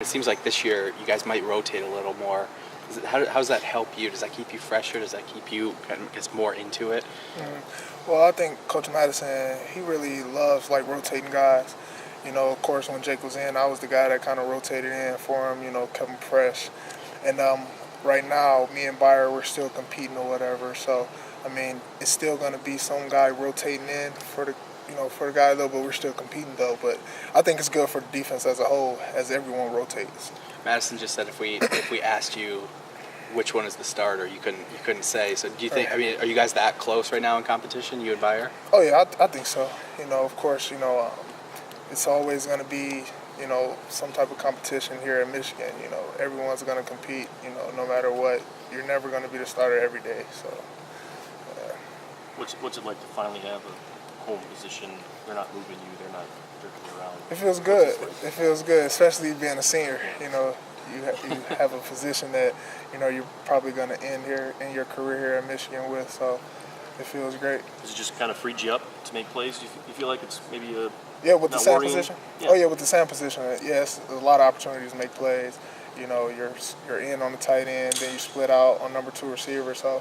It seems like this year you guys might rotate a little more. How does that help you? Does that keep you fresher? Does that keep you kind of gets more into it? Well, I think Coach Madison, he really loves like rotating guys. Of course, when Jake was in, I was the guy that kind of rotated in for him. Kept him fresh. And right now, me and Bayer, we're still competing or whatever. So, it's still going to be some guy rotating in for the guy though. But we're still competing though. But I think it's good for the defense as a whole, as everyone rotates. Madison just said if we asked you which one is the starter, you couldn't say. So do you think? Are you guys that close right now in competition, you and Bayer? Oh yeah, I think so. Of course, it's always going to be, some type of competition here in Michigan. Everyone's going to compete, no matter what. You're never going to be the starter every day. So, yeah. What's it like to finally have a home position? They're not moving you. They're not jerking you around. It feels good. It feels good, especially being a senior. You have a position that, you're probably going to end here in your career here in Michigan with. So it feels great. Does it just kind of freed you up to make plays? Do you feel like it's maybe a with the same position? Yeah. Oh, yeah, with the same position. Yes, there's a lot of opportunities to make plays. You're in on the tight end, then you split out on number 2 receiver. So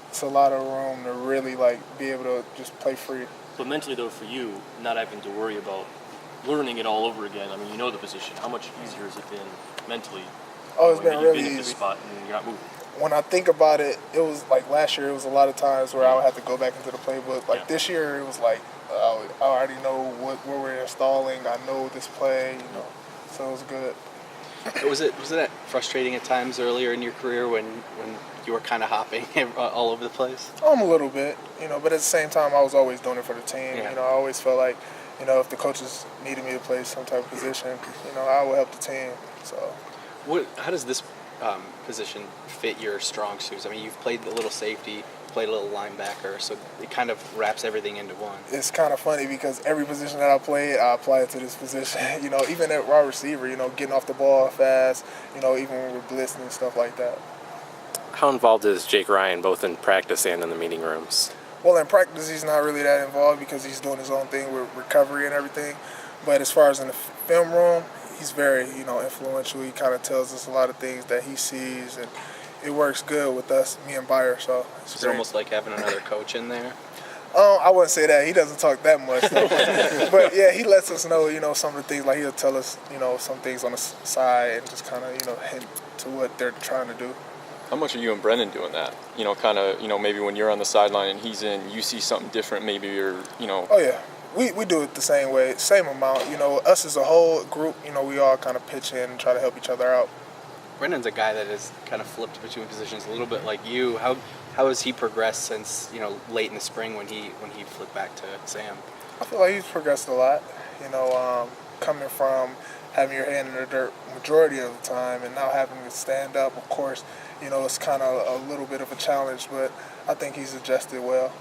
it's a lot of room to really, be able to just play free. But mentally, though, for you, not having to worry about learning it all over again, you know the position. How much easier has it been mentally? Oh, it's been really easy. You've been at this easy. spot and you're not moving. When I think about it, it was like last year, it was a lot of times where I would have to go back into the playbook. This year, it was like, I already know what we're installing. I know this play, so it was good. Was it frustrating at times earlier in your career when you were kind of hopping all over the place? A little bit, but at the same time, I was always doing it for the team. Yeah. I always felt like, if the coaches needed me to play some type of position, I would help the team. So, how does this position fit your strong suits? You've played a little safety, played a little linebacker, so it kind of wraps everything into one. It's kind of funny because every position that I played, I apply it to this position. Even at wide receiver, getting off the ball fast, even when we're blitzing and stuff like that. How involved is Jake Ryan, both in practice and in the meeting rooms? Well, in practice, he's not really that involved because he's doing his own thing with recovery and everything. But as far as in the film room, he's very, influential. He kind of tells us a lot of things that he sees, and it works good with us, me and Bayer. So it's almost like having another coach in there. I wouldn't say that. He doesn't talk that much, though. But yeah, he lets us know, some of the things. Like he'll tell us, some things on the side and just kind of, hint to what they're trying to do. How much are you and Brennan doing that? Maybe when you're on the sideline and he's in, you see something different. Maybe you're. Oh yeah. We do it the same way, same amount. Us as a whole group, we all kind of pitch in and try to help each other out. Brennan's a guy that has kind of flipped between positions a little bit like you. How has he progressed since, late in the spring when he flipped back to Sam? I feel like he's progressed a lot. Coming from having your hand in the dirt majority of the time and now having to stand up, of course, it's kind of a little bit of a challenge, but I think he's adjusted well.